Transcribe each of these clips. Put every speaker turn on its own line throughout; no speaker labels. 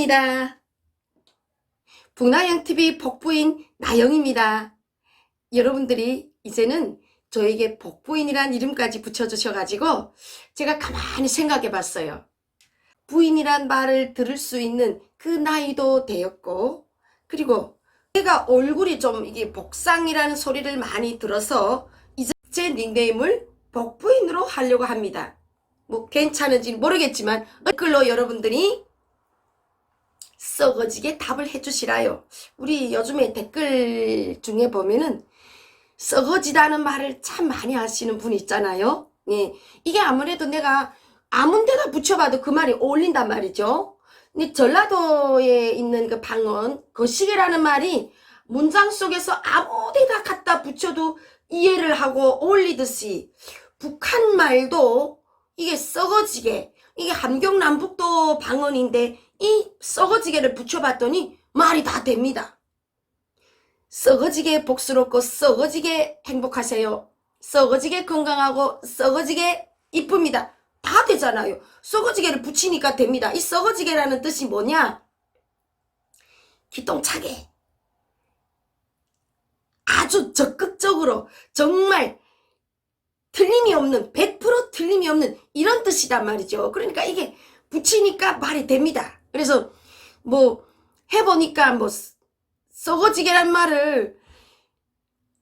나영입니다. 북나영TV 복부인 나영입니다. 여러분들이 이제는 저에게 복부인이란 이름까지 붙여주셔가지고 제가 가만히 생각해 봤어요. 부인이란 말을 들을 수 있는 그 나이도 되었고, 그리고 제가 얼굴이 좀 이게 복상이라는 소리를 많이 들어서 이제 제 닉네임을 복부인으로 하려고 합니다. 뭐 괜찮은지 모르겠지만 댓글로 여러분들이 썩어지게 답을 해주시라요. 우리 요즘에 댓글 중에 보면은 썩어지다는 말을 참 많이 하시는 분 있잖아요. 예, 이게 아무래도 내가 아무 데나 붙여봐도 그 말이 어울린단 말이죠. 근데 전라도에 있는 그 방언 거시기라는 말이 문장 속에서 아무 데나 갖다 붙여도 이해를 하고 어울리듯이 북한 말도 이게 썩어지게, 이게 함경남북도 방언인데 이 썩어지게를 붙여봤더니 말이 다 됩니다. 썩어지게 복스럽고 썩어지게 행복하세요. 썩어지게 건강하고 썩어지게 이쁩니다. 다 되잖아요. 썩어지게를 붙이니까 됩니다. 이 썩어지게라는 뜻이 뭐냐? 기똥차게 아주 적극적으로 정말 틀림이 없는 100% 틀림이 없는 이런 뜻이란 말이죠. 그러니까 이게 붙이니까 말이 됩니다. 그래서 뭐 해보니까 뭐 썩어지게란 말을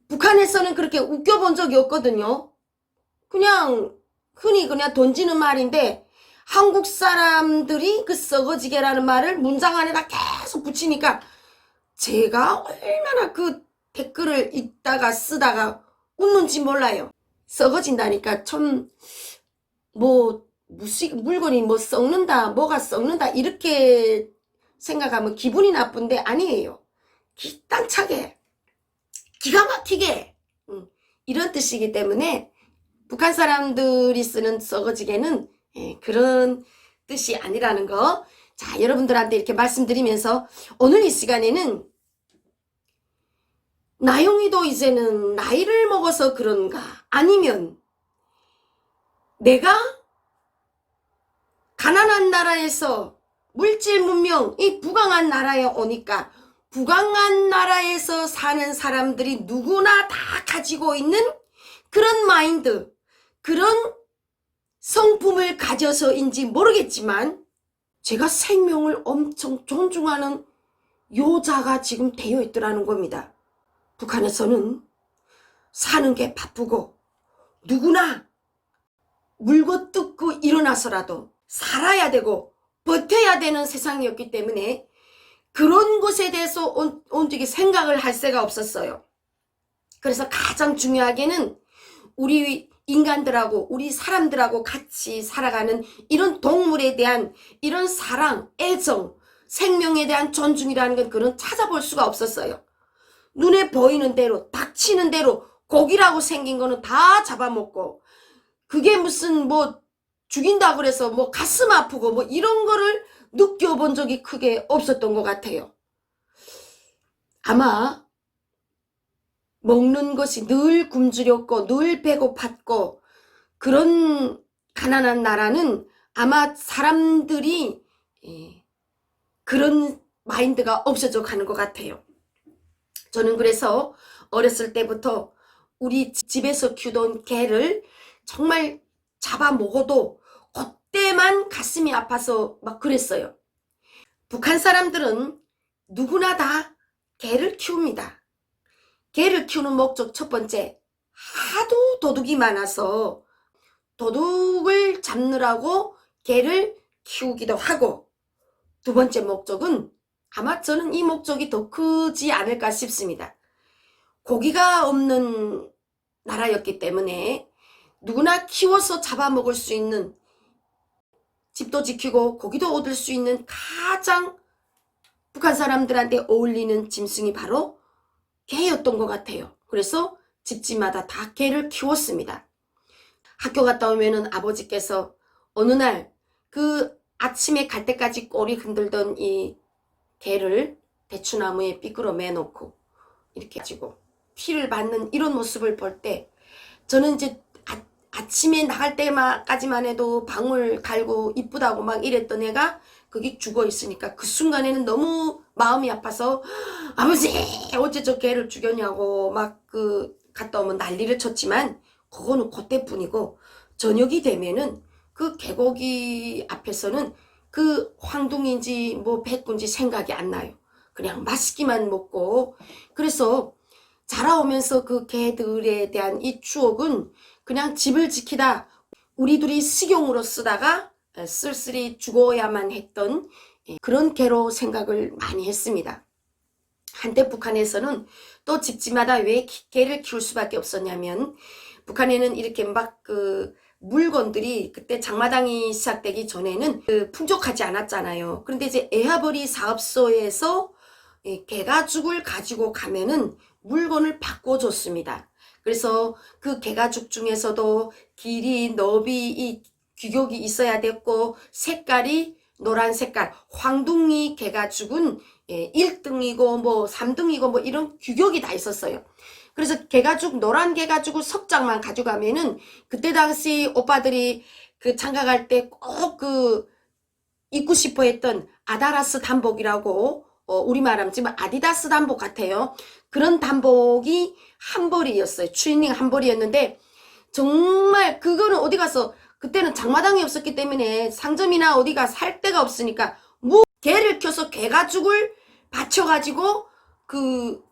북한에서는 그렇게 웃겨본 적이 없거든요. 그냥 흔히 그냥 던지는 말인데 한국 사람들이 그 썩어지게라는 말을 문장 안에다 계속 붙이니까 제가 얼마나 그 댓글을 읽다가 쓰다가 웃는지 몰라요. 썩어진다니까 참 뭐 물건이 뭐 썩는다, 뭐가 썩는다 이렇게 생각하면 기분이 나쁜데 아니에요. 기땅차게 기가 막히게 이런 뜻이기 때문에 북한 사람들이 쓰는 썩어지게는 그런 뜻이 아니라는 거, 자, 여러분들한테 이렇게 말씀드리면서 오늘 이 시간에는 나영이도 이제는 나이를 먹어서 그런가, 아니면 내가 가난한 나라에서 물질 문명, 이 부강한 나라에 오니까 부강한 나라에서 사는 사람들이 누구나 다 가지고 있는 그런 마인드, 그런 성품을 가져서인지 모르겠지만 제가 생명을 엄청 존중하는 요자가 지금 되어 있더라는 겁니다. 북한에서는 사는 게 바쁘고 누구나 물고 뜯고 일어나서라도 살아야 되고 버텨야 되는 세상이었기 때문에 그런 것에 대해서 온전히 생각을 할 새가 없었어요. 그래서 가장 중요하게는 우리 인간들하고 우리 사람들하고 같이 살아가는 이런 동물에 대한 이런 사랑, 애정, 생명에 대한 존중이라는 건 그런 찾아볼 수가 없었어요. 눈에 보이는 대로 닥치는 대로 고기라고 생긴 거는 다 잡아먹고, 그게 무슨 뭐 죽인다 그래서 뭐 가슴 아프고 뭐 이런 거를 느껴본 적이 크게 없었던 것 같아요. 아마 먹는 것이 늘 굶주렸고 늘 배고팠고 그런 가난한 나라는 아마 사람들이 그런 마인드가 없어져 가는 것 같아요. 저는 그래서 어렸을 때부터 우리 집에서 키우던 개를 정말 잡아 먹어도 그때만 가슴이 아파서 막 그랬어요. 북한 사람들은 누구나 다 개를 키웁니다. 개를 키우는 목적 첫 번째, 하도 도둑이 많아서 도둑을 잡느라고 개를 키우기도 하고, 두 번째 목적은 아마 저는 이 목적이 더 크지 않을까 싶습니다. 고기가 없는 나라였기 때문에 누구나 키워서 잡아먹을 수 있는, 집도 지키고 고기도 얻을 수 있는 가장 북한 사람들한테 어울리는 짐승이 바로 개였던 것 같아요. 그래서 집집마다 다 개를 키웠습니다. 학교 갔다 오면은 아버지께서 어느 날 그 아침에 갈 때까지 꼬리 흔들던 이 개를 대추나무에 삐끄러 매놓고 이렇게 가지고 피를 받는 이런 모습을 볼 때 저는 이제 아침에 나갈 때까지만 해도 방울 갈고 이쁘다고 막 이랬던 애가 거기 죽어 있으니까 그 순간에는 너무 마음이 아파서 아버지 어째 저 개를 죽였냐고 막 갔다 오면 난리를 쳤지만 그거는 그때뿐이고 저녁이 되면은 그 개고기 앞에서는 그 황둥인지 뭐 백군지 생각이 안 나요. 그냥 맛있기만 먹고. 그래서 자라오면서 그 개들에 대한 이 추억은 그냥 집을 지키다 우리 둘이 식용으로 쓰다가 쓸쓸히 죽어야만 했던 그런 개로 생각을 많이 했습니다. 한때 북한에서는 또 집집마다 왜 개를 키울 수밖에 없었냐면 북한에는 이렇게 막 물건들이 그때 장마당이 시작되기 전에는 풍족하지 않았잖아요. 그런데 이제 애화벌이 사업소에서 개가죽을 가지고 가면은 물건을 바꿔줬습니다. 그래서 그 개가죽 중에서도 길이, 너비, 이 규격이 있어야 됐고 색깔이 노란 색깔, 황둥이 개가죽은 1등이고 뭐 3등이고 뭐 이런 규격이 다 있었어요. 그래서 개가죽, 노란 개가죽을 석장만 가져가면은 그때 당시 오빠들이 그 장가갈 때 꼭 입고 싶어 했던 아다라스 단복이라고 우리말 하면 지금 아디다스 단복 같아요. 그런 단복이 한 벌이었어요. 추리닝 한 벌이었는데 정말 그거는 어디 가서 그때는 장마당이 없었기 때문에 상점이나 어디가 살 데가 없으니까 뭐 개를 켜서 개가죽을 받쳐가지고 그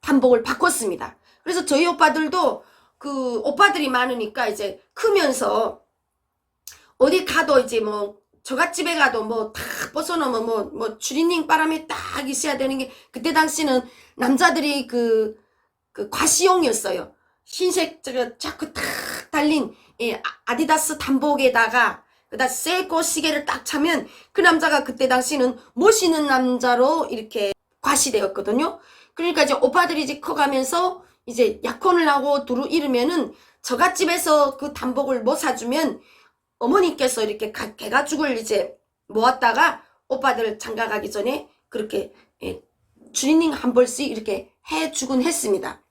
단복을 바꿨습니다. 그래서 저희 오빠들도 그 오빠들이 많으니까 이제 크면서 어디 가도 이제 뭐 저갓집에 가도 뭐 다 벗어놓으면 뭐 추리닝 바람에 딱 있어야 되는 게 그때 당시는 남자들이 그 과시용이었어요. 흰색 자꾸 탁 달린 아디다스 단복에다가 그다 세고 시계를 딱 차면 그 남자가 그때 당시는 멋있는 남자로 이렇게 과시되었거든요. 그러니까 이제 오빠들이 이제 커가면서 이제 약혼을 하고 두루 이르면은 저갓집에서 그 단복을 못 사주면 어머니께서 이렇게 개가죽을 이제 모았다가 오빠들 장가 가기 전에 그렇게 추리닝 한 벌씩 이렇게 해주곤 했습니다.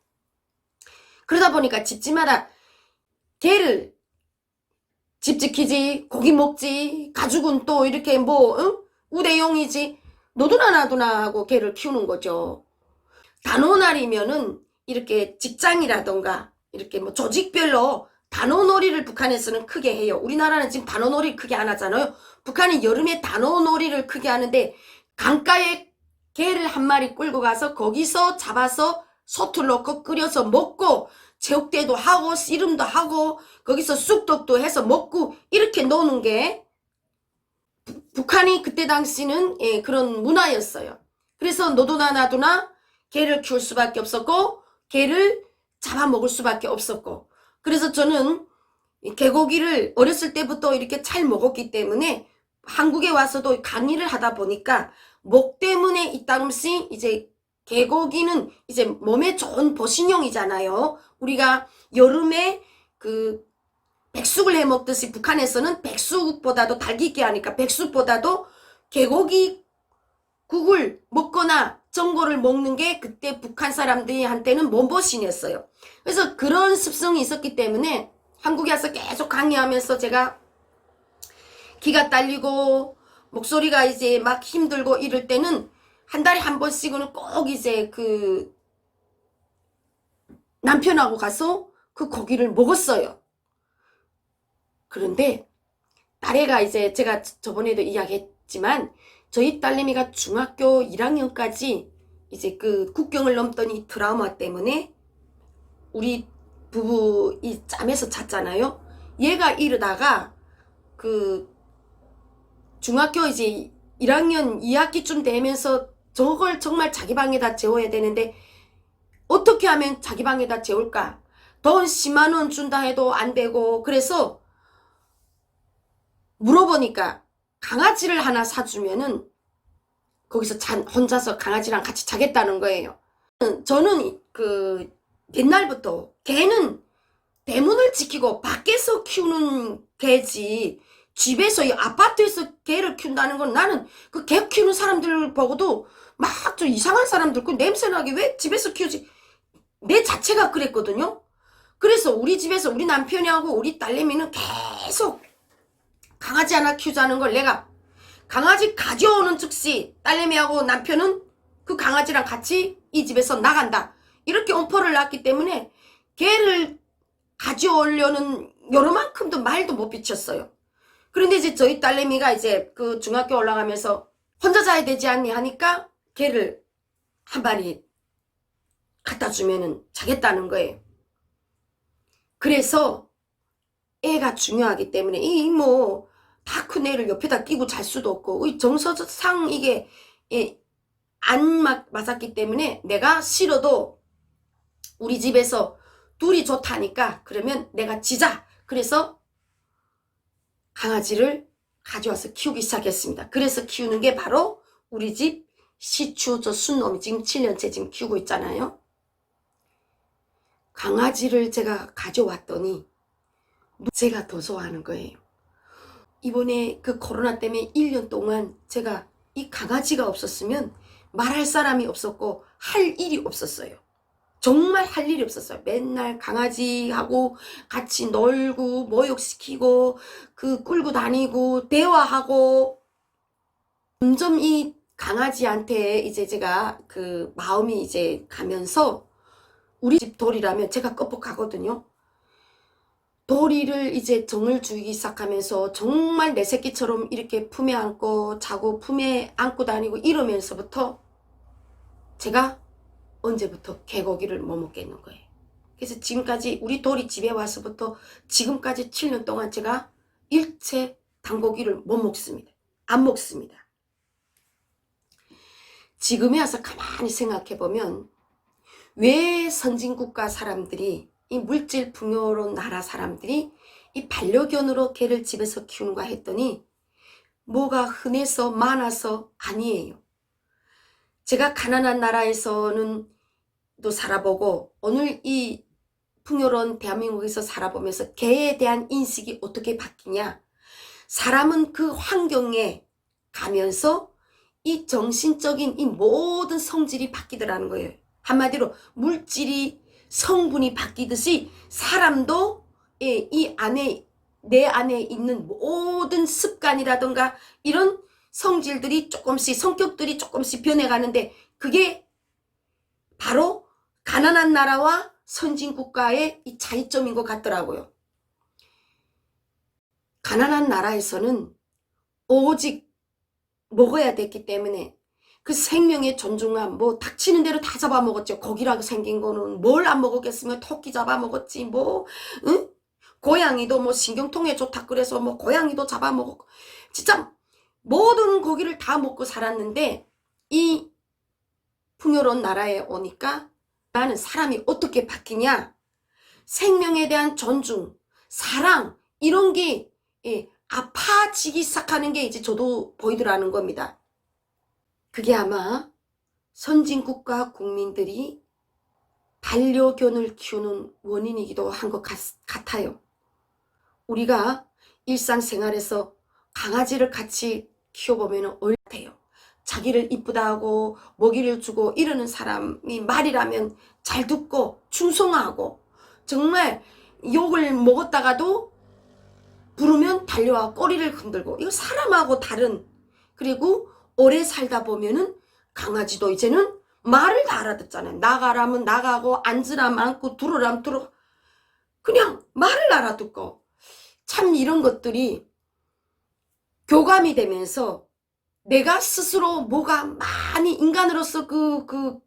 그러다 보니까 집집마다 개를 집 지키지, 고기 먹지, 가죽은 또 이렇게 우대용이지, 너도나 나도나 하고 개를 키우는 거죠. 단오날이면은 이렇게 직장이라던가 이렇게 뭐 조직별로 단오놀이를 북한에서는 크게 해요. 우리나라는 지금 단오놀이를 크게 안 하잖아요. 북한이 여름에 단오놀이를 크게 하는데 강가에 개를 한 마리 끌고 가서 거기서 잡아서 소틀 넣고 끓여서 먹고 제육대도 하고 씨름도 하고 거기서 쑥떡도 해서 먹고 이렇게 노는 게 북한이 그때 당시는 그런 문화였어요. 그래서 너도나 나도나 개를 키울 수밖에 없었고 개를 잡아먹을 수밖에 없었고 그래서 저는 개고기를 어렸을 때부터 이렇게 잘 먹었기 때문에 한국에 와서도 강의를 하다 보니까 목 때문에 이따금씩 이제 개고기는 이제 몸에 좋은 보신용이잖아요. 우리가 여름에 백숙을 해 먹듯이 북한에서는 백숙보다도 달기게 하니까 백숙보다도 개고기 국을 먹거나 전골을 먹는 게 그때 북한 사람들한테는 몸보신이었어요. 그래서 그런 습성이 있었기 때문에 한국에 와서 계속 강의하면서 제가 기가 딸리고 목소리가 이제 막 힘들고 이럴 때는 한 달에 한 번씩은 꼭 이제 남편하고 가서 그 고기를 먹었어요. 그런데 딸애가 이제 제가 저번에도 이야기했지만 저희 딸내미가 중학교 1학년까지 이제 국경을 넘던 이 트라우마 때문에 우리 부부 이 짬에서 잤잖아요. 얘가 이러다가 중학교 이제 1학년 2학기쯤 되면서 저걸 정말 자기 방에다 재워야 되는데 어떻게 하면 자기 방에다 재울까? 돈 10만 원 준다 해도 안 되고 그래서 물어보니까 강아지를 하나 사주면은 거기서 혼자서 강아지랑 같이 자겠다는 거예요. 저는 옛날부터 개는 대문을 지키고 밖에서 키우는 개지 집에서 이 아파트에서 개를 키운다는 건 나는 그 개 키우는 사람들 보고도 막 좀 이상한 사람들 그 냄새나게 왜 집에서 키우지 내 자체가 그랬거든요. 그래서 우리 집에서 우리 남편이하고 우리 딸내미는 계속 강아지 하나 키우자는 걸 내가 강아지 가져오는 즉시 딸내미하고 남편은 그 강아지랑 같이 이 집에서 나간다. 이렇게 엄포를 놨기 때문에 개를 가져오려는 요만큼도 말도 못 비쳤어요. 그런데 이제 저희 딸내미가 이제 그 중학교 올라가면서 혼자 자야 되지 않니 하니까 개를 한 마리 갖다 주면은 자겠다는 거예요. 그래서 애가 중요하기 때문에 이 뭐 다 큰 애를 옆에다 끼고 잘 수도 없고 정서상 이게 안 맞았기 때문에 내가 싫어도 우리 집에서 둘이 좋다니까 그러면 내가 지자. 그래서 강아지를 가져와서 키우기 시작했습니다. 그래서 키우는 게 바로 우리 집 시추 저 순놈이 지금 7년째 지금 키우고 있잖아요. 강아지를 제가 가져왔더니 제가 더 좋아하는 거예요. 이번에 그 코로나 때문에 1년 동안 제가 이 강아지가 없었으면 말할 사람이 없었고 할 일이 없었어요. 정말 할 일이 없었어요. 맨날 강아지하고 같이 놀고 모욕시키고 그 끌고 다니고 대화하고 점점 이 강아지한테 이제 제가 그 마음이 이제 가면서 우리 집 돌이라면 제가 껍벅하거든요. 도리를 이제 정을 주기 시작하면서 정말 내 새끼처럼 이렇게 품에 안고 자고 품에 안고 다니고 이러면서부터 제가 언제부터 개고기를 못 먹겠는 거예요. 그래서 지금까지 우리 도리 집에 와서부터 지금까지 7년 동안 제가 일체 닭고기를 못 먹습니다. 안 먹습니다. 지금에 와서 가만히 생각해보면 왜 선진국가 사람들이 이 물질 풍요로운 나라 사람들이 이 반려견으로 개를 집에서 키우는가 했더니 뭐가 흔해서 많아서 아니에요. 제가 가난한 나라에서는 또 살아보고 오늘 이 풍요로운 대한민국에서 살아보면서 개에 대한 인식이 어떻게 바뀌냐. 사람은 그 환경에 가면서 이 정신적인 이 모든 성질이 바뀌더라는 거예요. 한마디로 물질이 성분이 바뀌듯이 사람도 이 안에 내 안에 있는 모든 습관이라든가 이런 성질들이 조금씩 성격들이 조금씩 변해가는데 그게 바로 가난한 나라와 선진국가의 이 차이점인 것 같더라고요. 가난한 나라에서는 오직 먹어야 됐기 때문에 그 생명의 존중함 뭐 닥치는 대로 다 잡아먹었죠. 고기라고 생긴 거는 뭘 안 먹었겠으면 토끼 잡아먹었지 뭐 응? 고양이도 뭐 신경통에 좋다 그래서 뭐 고양이도 잡아먹었고 진짜 모든 고기를 다 먹고 살았는데 이 풍요로운 나라에 오니까 나는 사람이 어떻게 바뀌냐. 생명에 대한 존중, 사랑 이런 게 아파지기 시작하는 게 이제 저도 보이더라는 겁니다. 그게 아마 선진국가 국민들이 반려견을 키우는 원인이기도 한 것 같아요. 우리가 일상생활에서 강아지를 같이 키워보면 얼마요. 자기를 이쁘다 하고 먹이를 주고 이러는 사람이 말이라면 잘 듣고 충성하고 정말 욕을 먹었다가도 부르면 달려와 꼬리를 흔들고 이거 사람하고 다른 그리고 오래 살다 보면은 강아지도 이제는 말을 다 알아듣잖아요. 나가라면 나가고 앉으라면 앉고 들으라면 들어 그냥 말을 알아듣고 참 이런 것들이 교감이 되면서 내가 스스로 뭐가 많이 인간으로서 그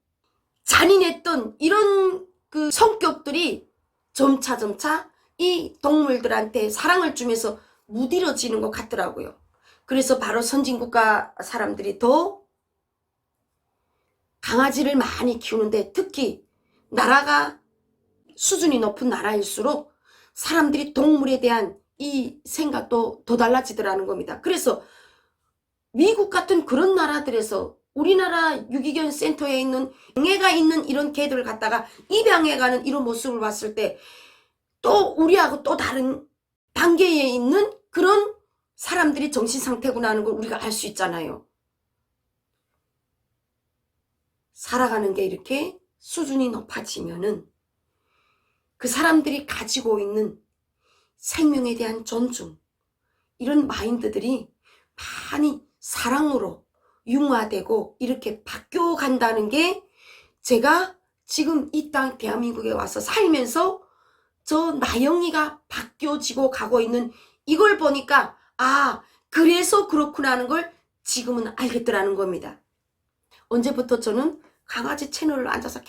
잔인했던 이런 그 성격들이 점차 이 동물들한테 사랑을 주면서 무디러지는 것 같더라고요. 그래서 바로 선진국가 사람들이 더 강아지를 많이 키우는데 특히 나라가 수준이 높은 나라일수록 사람들이 동물에 대한 이 생각도 더 달라지더라는 겁니다. 그래서 미국 같은 그런 나라들에서 우리나라 유기견 센터에 있는 병해가 있는 이런 개들을 갖다가 입양해 가는 이런 모습을 봤을 때 또 우리하고 또 다른 단계에 있는 그런 사람들이 정신 상태구나 하는 걸 우리가 알 수 있잖아요. 살아가는 게 이렇게 수준이 높아지면은 그 사람들이 가지고 있는 생명에 대한 존중 이런 마인드들이 많이 사랑으로 융화되고 이렇게 바뀌어 간다는 게 제가 지금 이 땅 대한민국에 와서 살면서 저 나영이가 바뀌어지고 가고 있는 이걸 보니까 그래서 그렇구나 하는 걸 지금은 알겠더라는 겁니다. 언제부터 저는 강아지 채널을 앉아서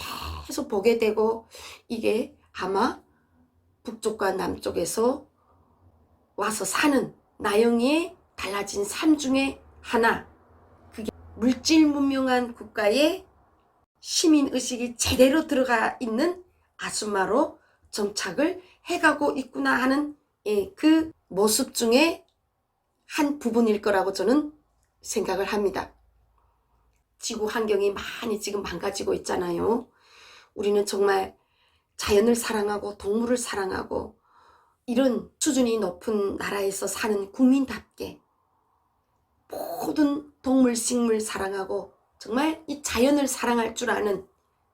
계속 보게 되고 이게 아마 북쪽과 남쪽에서 와서 사는 나영이의 달라진 삶 중에 하나, 그게 물질 문명한 국가의 시민의식이 제대로 들어가 있는 아줌마로 정착을 해가고 있구나 하는 그 모습 중에 한 부분일 거라고 저는 생각을 합니다. 지구 환경이 많이 지금 망가지고 있잖아요. 우리는 정말 자연을 사랑하고 동물을 사랑하고 이런 수준이 높은 나라에서 사는 국민답게 모든 동물, 식물 사랑하고 정말 이 자연을 사랑할 줄 아는,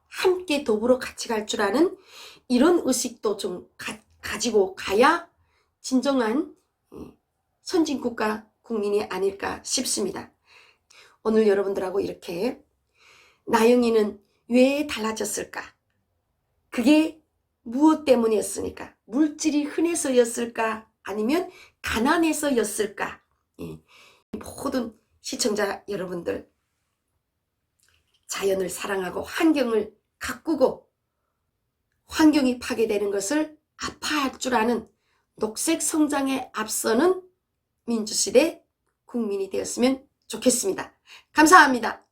함께 더불어 같이 갈 줄 아는 이런 의식도 좀 가지고 가야 진정한 선진국가 국민이 아닐까 싶습니다. 오늘 여러분들하고 이렇게 나영이는 왜 달라졌을까? 그게 무엇 때문이었으니까? 물질이 흔해서였을까? 아니면 가난해서였을까? 모든 시청자 여러분들, 자연을 사랑하고 환경을 가꾸고 환경이 파괴되는 것을 아파할 줄 아는 녹색 성장에 앞서는 민주시대 국민이 되었으면 좋겠습니다. 감사합니다.